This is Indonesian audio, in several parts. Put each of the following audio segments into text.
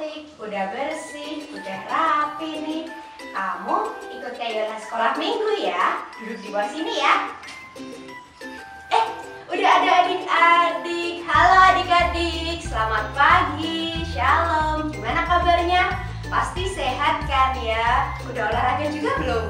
cantik, udah bersih, udah rapi nih. Kamu ikut Kak Yola sekolah minggu ya. Duduk di bawah sini ya. Udah ada adik-adik. Halo adik-adik, selamat pagi. Shalom, gimana kabarnya? Pasti sehat kan ya? Udah olahraga juga belum?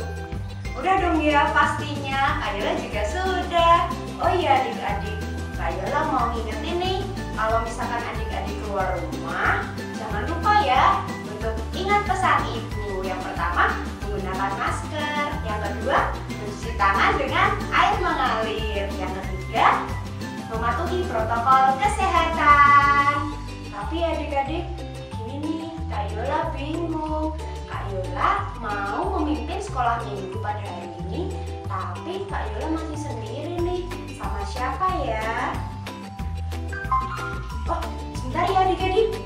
Udah dong ya pastinya. Kak Yola juga sudah. Oh iya adik-adik, Kak Yola mau ngingetin nih, kalau misalkan adik-adik keluar rumah, jangan lupa ya untuk ingat pesan ibu. Yang pertama, menggunakan masker. Yang kedua, mencuci tangan dengan air mengalir. Yang ketiga, mematuhi protokol kesehatan. Tapi adik-adik, ini nih Kak Yola bingung. Kak Yola mau memimpin sekolah minggu pada hari ini, tapi Kak Yola masih sendiri nih. Sama siapa ya? Oh, sebentar ya adik-adik.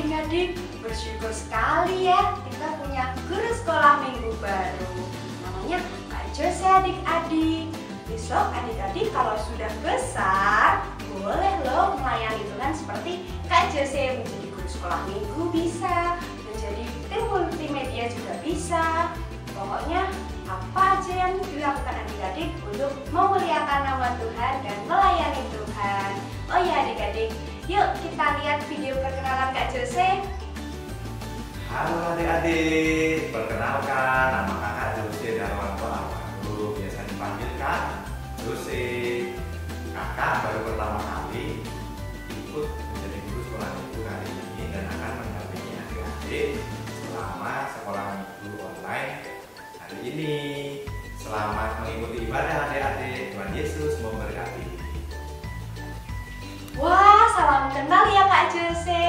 Adik-adik, bersyukur sekali ya kita punya guru sekolah minggu baru. Namanya Kak Jose adik-adik. Besok adik-adik kalau sudah besar, boleh loh melayani Tuhan seperti Kak Jose. Menjadi guru sekolah minggu bisa, menjadi tim multimedia juga bisa. Pokoknya apa aja yang dilakukan adik-adik untuk memuliakan nama Tuhan dan melayani Tuhan. Oh ya adik-adik, yuk kita lihat video perkenalan Kak Jose. Halo adik-adik, perkenalkan nama kakak Jose dan orang tua aku. Biasa dipanggil Kak Jose. Kakak baru pertama kali ikut menjadi guru sekolah minggu kali ini dan akan mendampingi adik-adik selama sekolah minggu online hari ini. Selamat mengikuti ibadah adik-adik. Tuhan Yesus memberkati. Wah, salam kenal ya Kak Jose.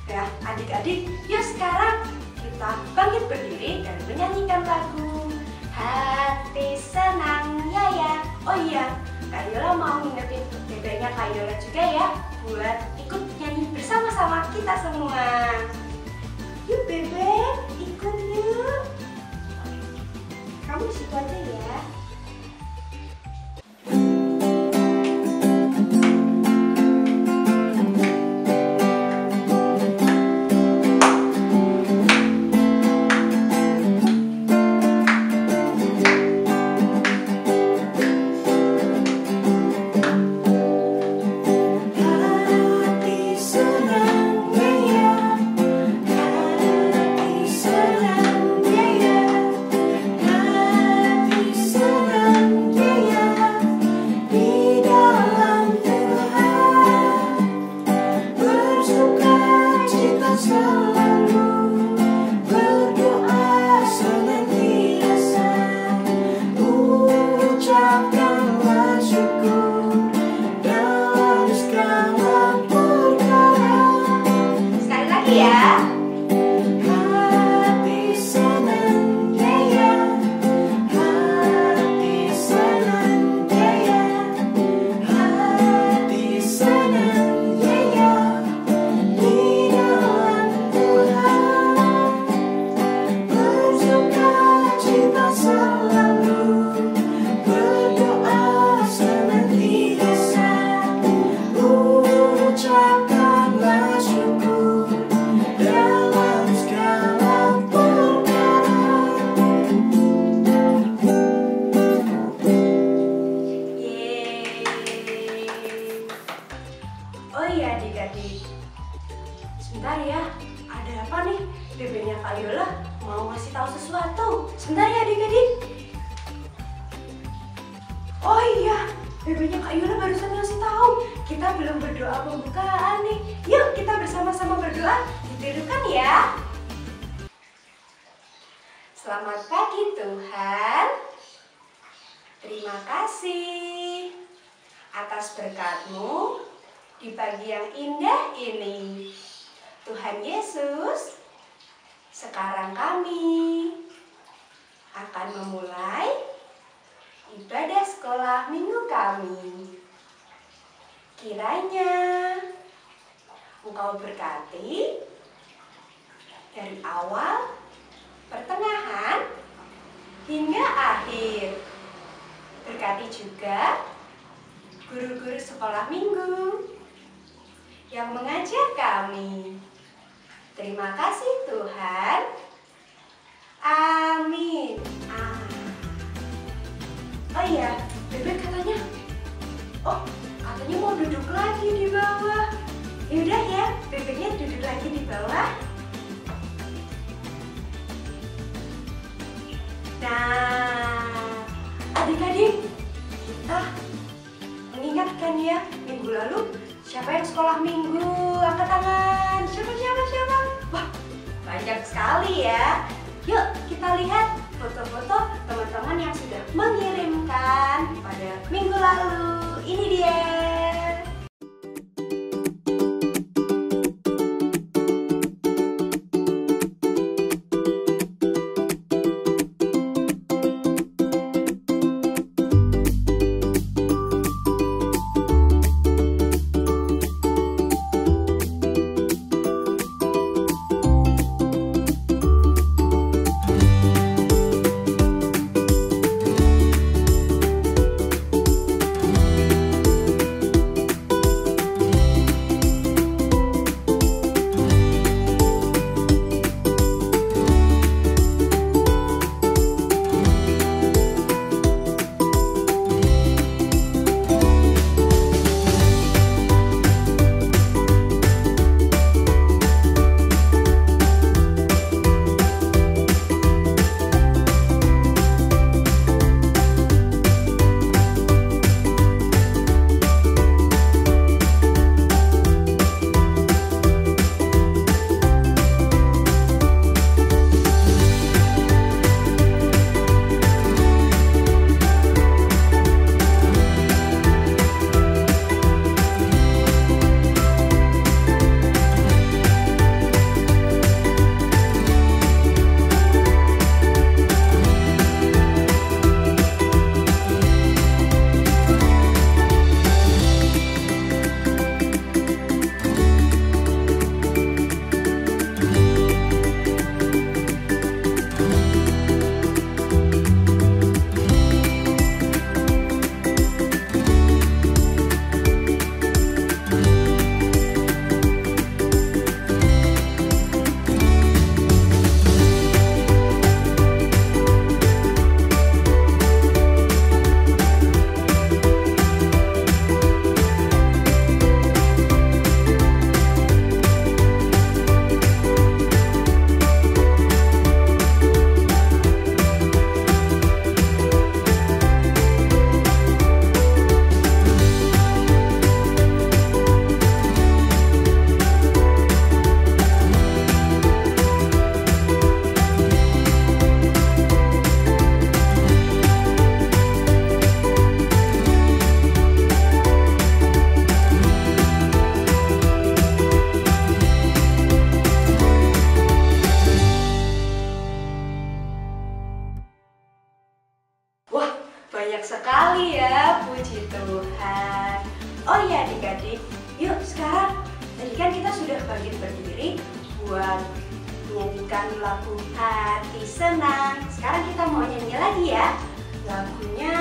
Ya, adik-adik, yuk sekarang kita bangkit berdiri dan menyanyikan lagu Hati Senang Ya. Oh iya, Kak Yola mau ngingetin dedeknya Kak Yola juga ya, buat ikut nyanyi bersama-sama kita semua. Yuk bebek, ikut yuk. Kamu di situ aja ya. Hati senang ya, hati senang. mau ngasih tahu sesuatu. Sebentar ya adik-adik. Oh iya, bebeknya Kak Yola barusan ngasih tahu. Kita belum berdoa pembukaan nih. Yuk kita bersama-sama berdoa. Didudukkan ya. Selamat pagi Tuhan. Terima kasih atas berkat-Mu di pagi yang indah ini. Tuhan Yesus, sekarang kami akan memulai ibadah sekolah minggu kami. Kiranya Engkau berkati dari awal, pertengahan, hingga akhir. Berkati juga guru-guru sekolah minggu yang mengajar kami. Terima kasih Tuhan. Amin. Oh iya, Bebek katanya mau duduk lagi di bawah. Yaudah ya, Bebeknya duduk lagi di bawah. Nah, adik-adik, kita mengingatkan ya, minggu lalu siapa yang sekolah minggu? Angkat tangan. Siapa? Wah, banyak sekali ya. Yuk kita lihat foto-foto teman-teman yang sudah mengirimkan pada minggu lalu. Ini dia. Banyak sekali ya, puji Tuhan. Oh iya adik-adik, yuk sekarang tadi kan kita sudah berdiri buat menyanyikan lagu Hati Senang. Sekarang kita mau nyanyi lagi ya. Lagunya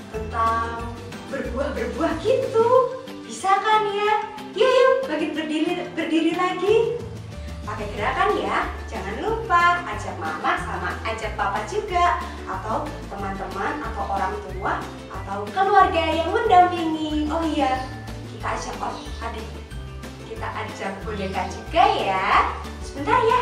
tentang berbuah-berbuah gitu. Bisa kan ya? Yuk berdiri lagi. Pakai gerakan ya. Jangan lupa ajak mama sama ajak papa juga, atau teman-teman atau orang tua atau keluarga yang mendampingi. Oh iya, kita ajak adik, kita ajak boneka juga ya. Sebentar ya.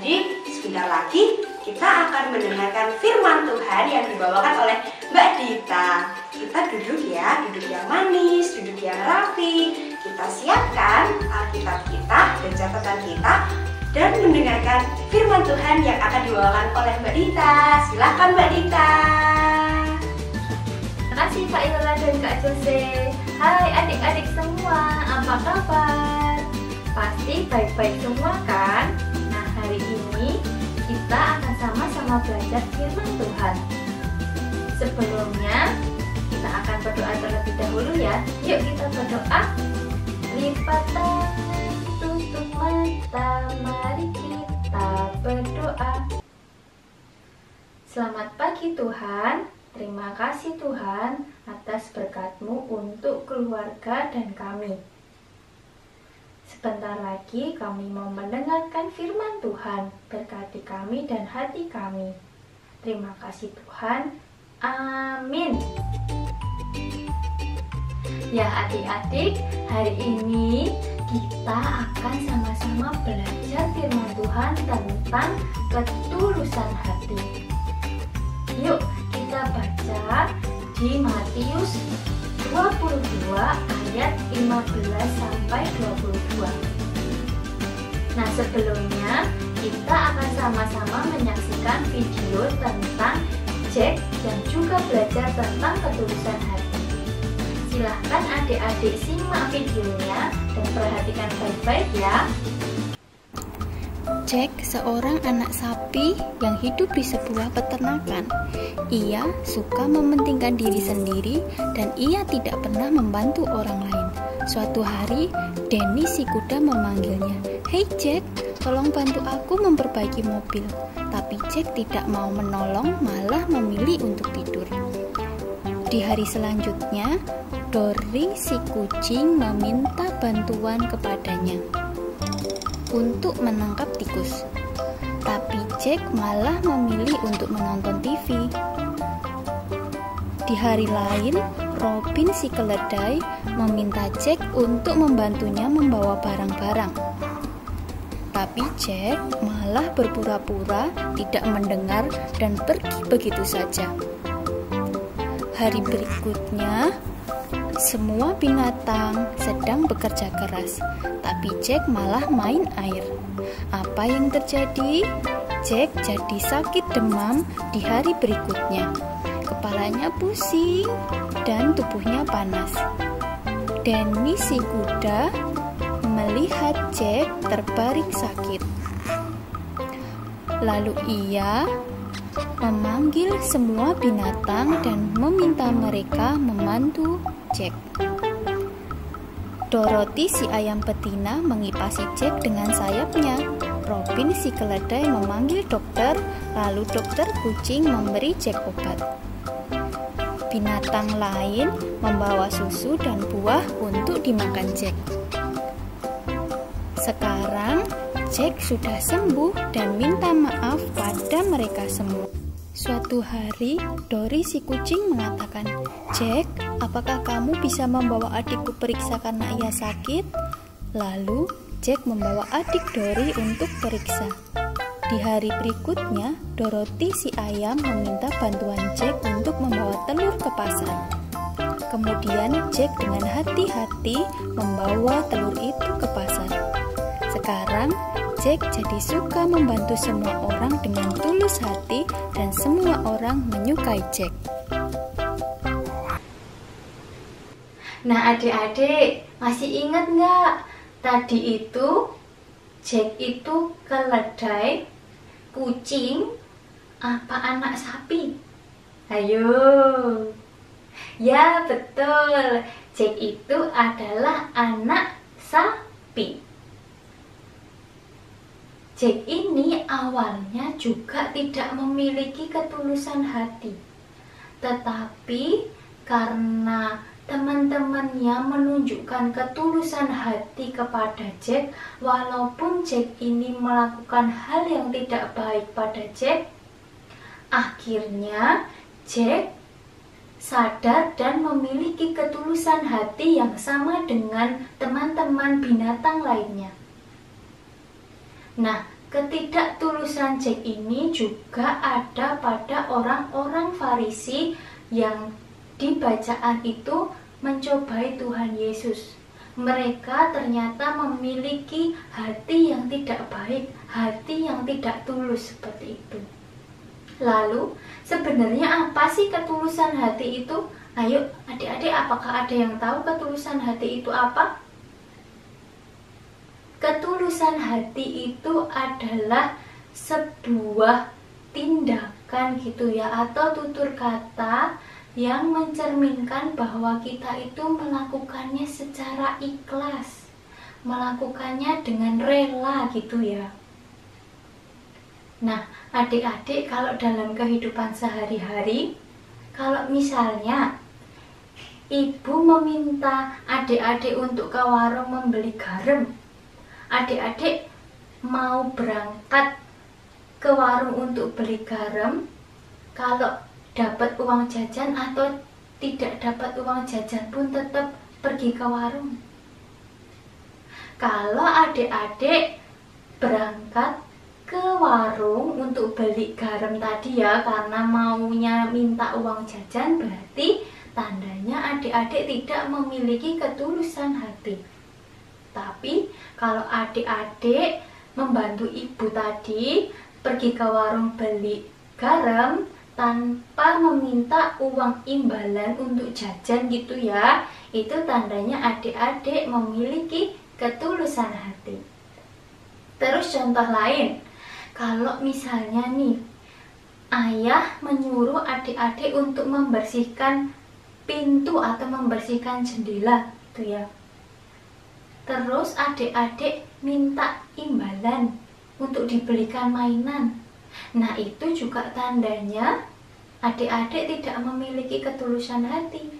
adik-adik, sebentar lagi kita akan mendengarkan firman Tuhan yang dibawakan oleh Mbak Dita. Kita duduk ya, duduk yang manis, duduk yang rapi. Kita siapkan Alkitab kita dan catatan kita dan mendengarkan firman Tuhan yang akan dibawakan oleh Mbak Dita. Silakan Mbak Dita. Terima kasih Kak Yola dan Kak Jose. Hai adik-adik semua, apa kabar? Pasti baik-baik semua kan? Nah, hari ini kita akan sama-sama belajar firman Tuhan. Sebelumnya, kita akan berdoa terlebih dahulu ya. Yuk kita berdoa. Lipat tangan, tutup mata, mari kita berdoa. Selamat pagi Tuhan. Terima kasih Tuhan atas berkat-Mu untuk keluarga dan kami. Sebentar lagi kami mau mendengarkan firman Tuhan. Berkati kami dan hati kami. Terima kasih Tuhan. Amin. Ya adik-adik, hari ini kita akan sama-sama belajar firman Tuhan tentang ketulusan hati. Yuk kita baca di Matius 22 ayat 15 sampai 22. Nah, sebelumnya kita akan sama-sama menyaksikan video tentang Jack dan juga belajar tentang ketulusan hati. Silahkan adik-adik simak videonya dan perhatikan baik-baik ya. Jack seorang anak sapi yang hidup di sebuah peternakan. Ia suka mementingkan diri sendiri dan ia tidak pernah membantu orang lain. Suatu hari, Danny si kuda memanggilnya. "Hei Jack, tolong bantu aku memperbaiki mobil." Tapi Jack tidak mau menolong, malah memilih untuk tidur. Di hari selanjutnya, Dory si kucing meminta bantuan kepadanya untuk menangkap tikus. Tapi Jack malah memilih untuk menonton TV. Di hari lain, Robin si keledai meminta Jack untuk membantunya membawa barang-barang. Tapi Jack malah berpura-pura tidak mendengar dan pergi begitu saja. Hari berikutnya, semua binatang sedang bekerja keras, tapi Jack malah main air. Apa yang terjadi? Jack jadi sakit demam di hari berikutnya. Kepalanya pusing dan tubuhnya panas. Danny si kuda melihat Jack terbaring sakit. Lalu ia memanggil semua binatang dan meminta mereka membantu Jack. Dorothy si ayam betina mengipasi Jack dengan sayapnya. Robin si keledai memanggil dokter, lalu dokter kucing memberi Jack obat. Binatang lain membawa susu dan buah untuk dimakan Jack. Sekarang Jack sudah sembuh dan minta maaf pada mereka semua. Suatu hari, Dory si kucing mengatakan, "Jack, apakah kamu bisa membawa adikku periksa karena ia sakit?" Lalu, Jack membawa adik Dory untuk periksa. Di hari berikutnya, Dorothy si ayam meminta bantuan Jack untuk membawa telur ke pasar. Kemudian, Jack dengan hati-hati membawa telur itu ke pasar. Sekarang, Jack jadi suka membantu semua orang dengan tulus hati dan semua orang menyukai Jack. Nah adik-adik, masih ingat nggak? Tadi itu Jack itu keledai, kucing, apa anak sapi? Ayo. Ya betul, Jack itu adalah anak sapi. Jack ini awalnya juga tidak memiliki ketulusan hati. Tetapi karena teman-temannya menunjukkan ketulusan hati kepada Jack, walaupun Jack ini melakukan hal yang tidak baik pada Jack, akhirnya Jack sadar dan memiliki ketulusan hati yang sama dengan teman-teman binatang lainnya. Nah, Ketidaktulusan Jack ini juga ada pada orang-orang Farisi yang di bacaan itu mencobai Tuhan Yesus. Mereka ternyata memiliki hati yang tidak baik, hati yang tidak tulus seperti itu. Lalu, sebenarnya apa sih ketulusan hati itu? Ayo, adik-adik, apakah ada yang tahu ketulusan hati itu apa? Ketulusan hati itu adalah sebuah tindakan gitu ya, atau tutur kata yang mencerminkan bahwa kita itu melakukannya secara ikhlas, melakukannya dengan rela gitu ya. Nah, adik-adik, kalau dalam kehidupan sehari-hari, kalau misalnya ibu meminta adik-adik untuk ke warung membeli garam, adik-adik mau berangkat ke warung untuk beli garam, kalau dapat uang jajan atau tidak dapat uang jajan pun tetap pergi ke warung. Kalau adik-adik berangkat ke warung untuk beli garam tadi ya, karena maunya minta uang jajan, berarti tandanya adik-adik tidak memiliki ketulusan hati. Tapi kalau adik-adik membantu ibu tadi pergi ke warung beli garam tanpa meminta uang imbalan untuk jajan gitu ya, itu tandanya adik-adik memiliki ketulusan hati. Terus contoh lain, kalau misalnya nih ayah menyuruh adik-adik untuk membersihkan pintu atau membersihkan jendela gitu ya, terus adik-adik minta imbalan untuk dibelikan mainan. Nah, itu juga tandanya adik-adik tidak memiliki ketulusan hati.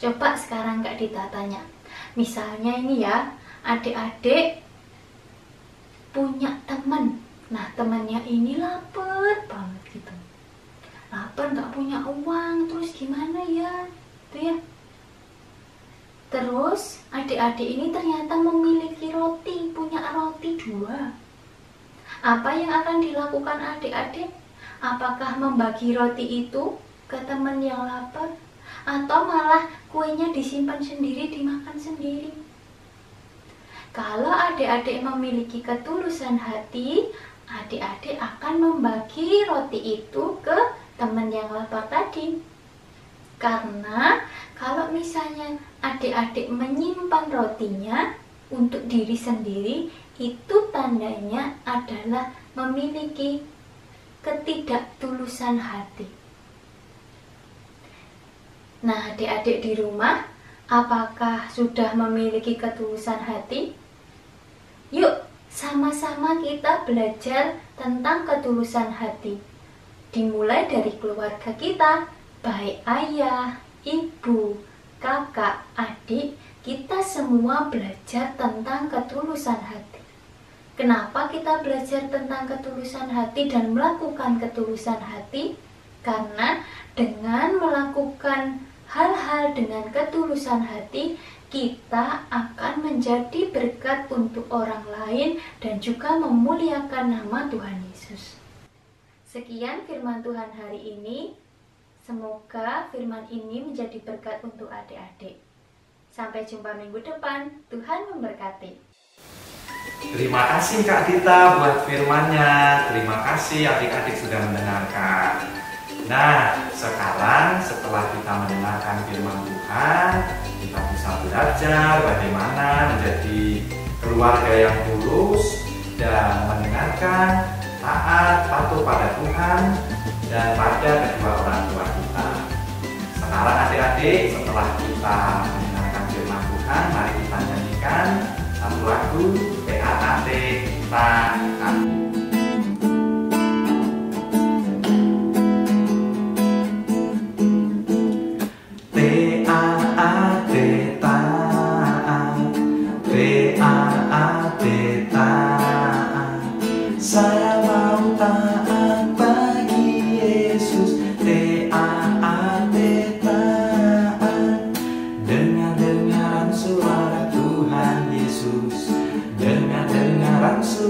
Coba sekarang Kak Dita tanya, misalnya ini ya, adik-adik punya teman. Nah, temannya ini lapar banget gitu. Lapar, nggak punya uang, terus gimana ya? Itu ya. Terus adik-adik ini ternyata memiliki roti, punya roti 2. Apa yang akan dilakukan adik-adik? Apakah membagi roti itu ke teman yang lapar? Atau malah kuenya disimpan sendiri, dimakan sendiri? Kalau adik-adik memiliki ketulusan hati, adik-adik akan membagi roti itu ke teman yang lapar tadi. Karena kalau misalnya adik-adik menyimpan rotinya untuk diri sendiri, itu tandanya adalah memiliki ketidaktulusan hati. Nah, adik-adik di rumah, apakah sudah memiliki ketulusan hati? Yuk, sama-sama kita belajar tentang ketulusan hati. Dimulai dari keluarga kita, baik ayah, ibu, kakak, adik, kita semua belajar tentang ketulusan hati. Kenapa kita belajar tentang ketulusan hati dan melakukan ketulusan hati? Karena dengan melakukan hal-hal dengan ketulusan hati, kita akan menjadi berkat untuk orang lain dan juga memuliakan nama Tuhan Yesus. Sekian firman Tuhan hari ini. Semoga firman ini menjadi berkat untuk adik-adik. Sampai jumpa minggu depan. Tuhan memberkati. Terima kasih Kak Dita buat firmannya. Terima kasih adik-adik sudah mendengarkan. Nah, sekarang setelah kita mendengarkan firman Tuhan, kita bisa belajar bagaimana menjadi keluarga yang tulus dan mendengarkan, taat, patuh pada Tuhan dan pada kedua orang tua kita. Sekarang adik-adik, setelah kita mendengarkan firman Tuhan, mari kita nyanyikan satu lagu TAAT Taat. Saya mau taat bagi Yesus, taat, taat. Dengar-dengaran suara Tuhan Yesus, dengar-dengaran suara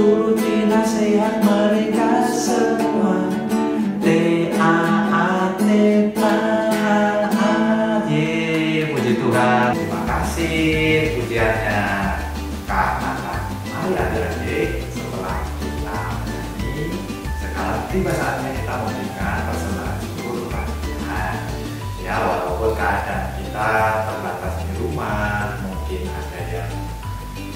turuti nasihat mereka semua. T-A-A-T, taat. Yeay, puji Tuhan. Terima kasih pujiannya Kak Nata. Mari adik-adik, setelah kita menyanyi, sekarang tiba saatnya kita memberikan persembahan syukur kepada Tuhan. Ya, walaupun keadaan kita terbatas di rumah, mungkin ada yang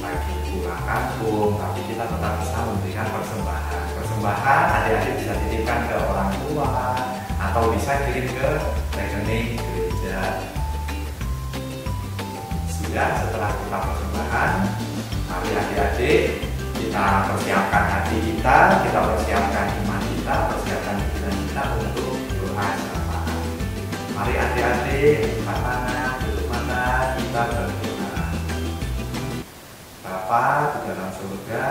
lagi pulang kampung, tapi kita tetap bisa memberikan persembahan. Persembahan adik-adik bisa titipkan ke orang tua atau bisa kirim ke rekening gereja. Sudah, setelah kita persembahan, mari adik-adik kita persiapkan hati kita persiapkan iman kita, persiapkan pikiran kita untuk doa syafaat. Mari adik-adik buka tangan, tutup mata, kita berdoa. Bapa di dalam surga,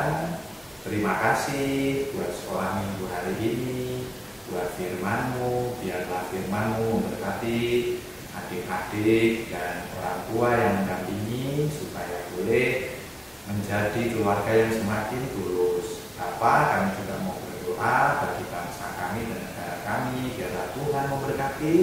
terima kasih buat sekolah minggu hari ini, buat firman-Mu. Biarlah firman-Mu memberkati adik-adik dan orang tua yang mendampingi supaya boleh menjadi keluarga yang semakin tulus. Bapa, kami juga mau berdoa bagi bangsa kami dan negara kami. Biarlah Tuhan memberkati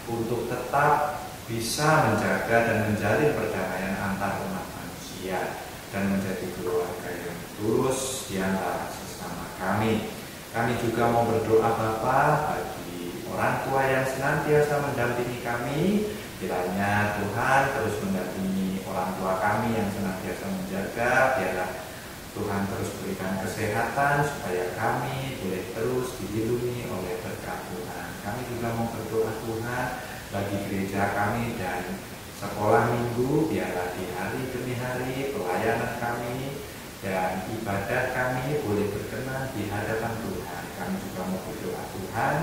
untuk tetap bisa menjaga dan menjalin perdamaian antar umat manusia dan menjadi keluarga yang tulus di antara sesama kami. Kami juga mau berdoa Bapa bagi orang tua yang senantiasa mendampingi kami. Kiranya Tuhan terus mendampingi orang tua kami yang senantiasa menjaga. Biarlah Tuhan terus berikan kesehatan supaya kami boleh terus dilindungi oleh berkat Tuhan. Kami juga mau berdoa Tuhan bagi gereja kami dan sekolah minggu. Biarlah di hari demi hari pelayanan kami dan ibadah kami boleh berkenan di hadapan Tuhan. Kami juga mau berdoa Tuhan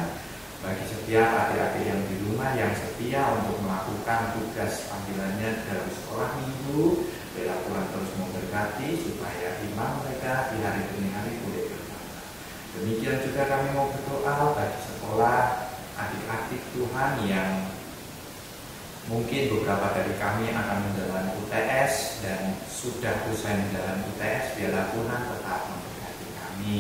bagi setiap adik-adik yang di rumah yang setia untuk melakukan tugas panggilannya dalam sekolah minggu. Biarlah Tuhan terus memberkati supaya iman mereka di hari demi hari boleh bertambah. Demikian juga kami mau berdoa bagi sekolah adik-adik Tuhan yang mungkin beberapa dari kami akan menjalani UTS dan sudah usai menjalani UTS. Biarlah Tuhan tetap memberkati kami.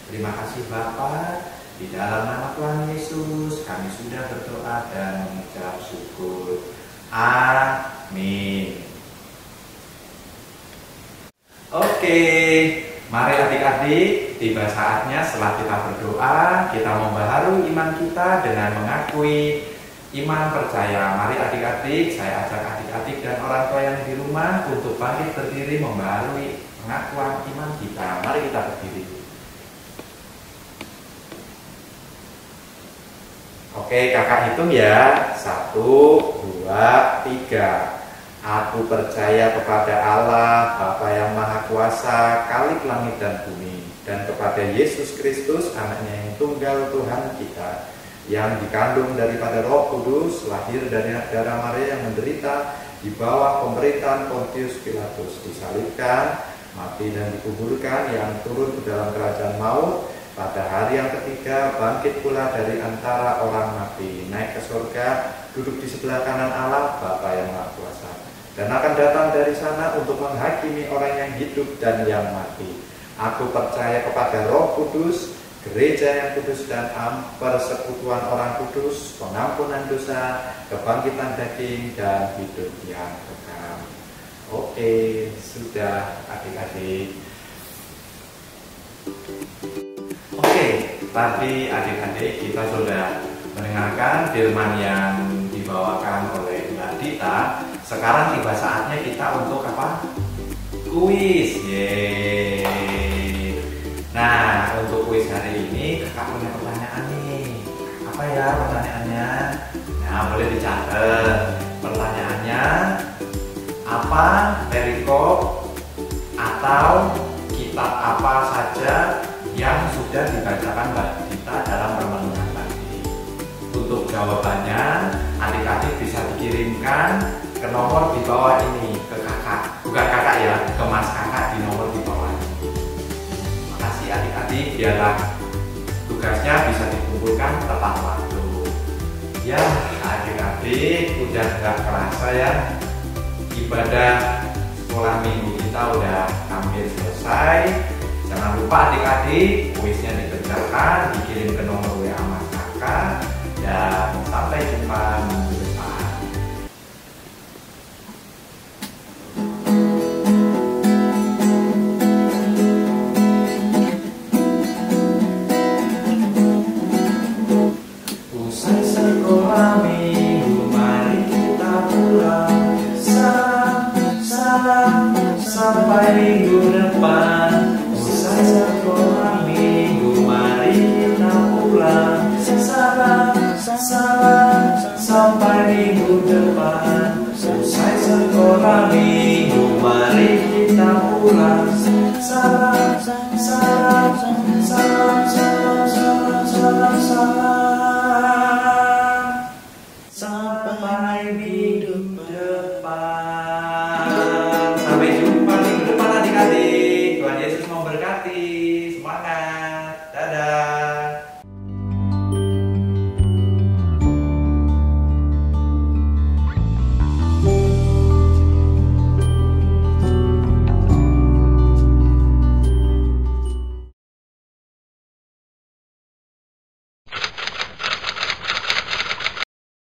Terima kasih Bapa. Di dalam nama Tuhan Yesus kami sudah berdoa dan mengucap syukur. Amin. Oke, mari adik-adik, tiba saatnya setelah kita berdoa, kita membaharui iman kita dengan mengakui iman percaya. Mari adik-adik, saya ajak adik-adik dan orang tua yang di rumah untuk bangkit berdiri membaharui pengakuan iman kita. Mari kita berdiri. Oke, kakak hitung ya. 1, 2, 3. Aku percaya kepada Allah, Bapa yang Maha Kuasa, Khalik langit dan bumi, dan kepada Yesus Kristus, Anaknya yang tunggal Tuhan kita, yang dikandung daripada Roh Kudus, lahir dari darah Maria yang menderita di bawah pemerintahan Pontius Pilatus, disalibkan, mati dan dikuburkan, yang turun ke dalam kerajaan maut, pada hari yang ketiga bangkit pula dari antara orang mati, naik ke surga, duduk di sebelah kanan Allah, Bapa yang Maha Kuasa, dan akan datang dari sana untuk menghakimi orang yang hidup dan yang mati. Aku percaya kepada Roh Kudus, gereja yang kudus dan persekutuan orang kudus, pengampunan dosa, kebangkitan daging, dan hidup yang kekal. Oke, sudah adik-adik. Oke, tadi adik-adik kita sudah mendengarkan firman yang dibawakan oleh Mbak Dita. Sekarang tiba saatnya kita untuk apa? Kuis. Yeay. Nah, untuk kuis hari ini kakak punya pertanyaan nih. Apa ya pertanyaannya? Nah, boleh dicatat. Pertanyaannya, apa perikop atau kitab apa saja yang sudah dibacakan Mbak Dita dalam permenungan tadi? Untuk jawabannya, adik-adik bisa dikirimkan ke nomor di bawah ini, ke kakak, bukan kakak ya, ke mas kakak di nomor di bawah ini. Makasih adik-adik, biarlah tugasnya bisa dikumpulkan tepat waktu. Ya adik-adik, udah gak kerasa ya, ibadah sekolah minggu kita udah hampir selesai. Jangan lupa adik-adik, kuisnya dikerjakan, dikirim ke nomor WA Mas Kakak, dan sampai jumpa minggu depan. Usai sekolah minggu, mari kita pulang. Salam sampai minggu depan. Usai sekolah minggu, mari kita pulang. Salam sampai minggu depan. Usai sekolah minggu, mari kita pulang. Salam sampai minggu depan. Sampai jumpa minggu depan adik-adik. Tuhan Yesus memberkati. Semangat.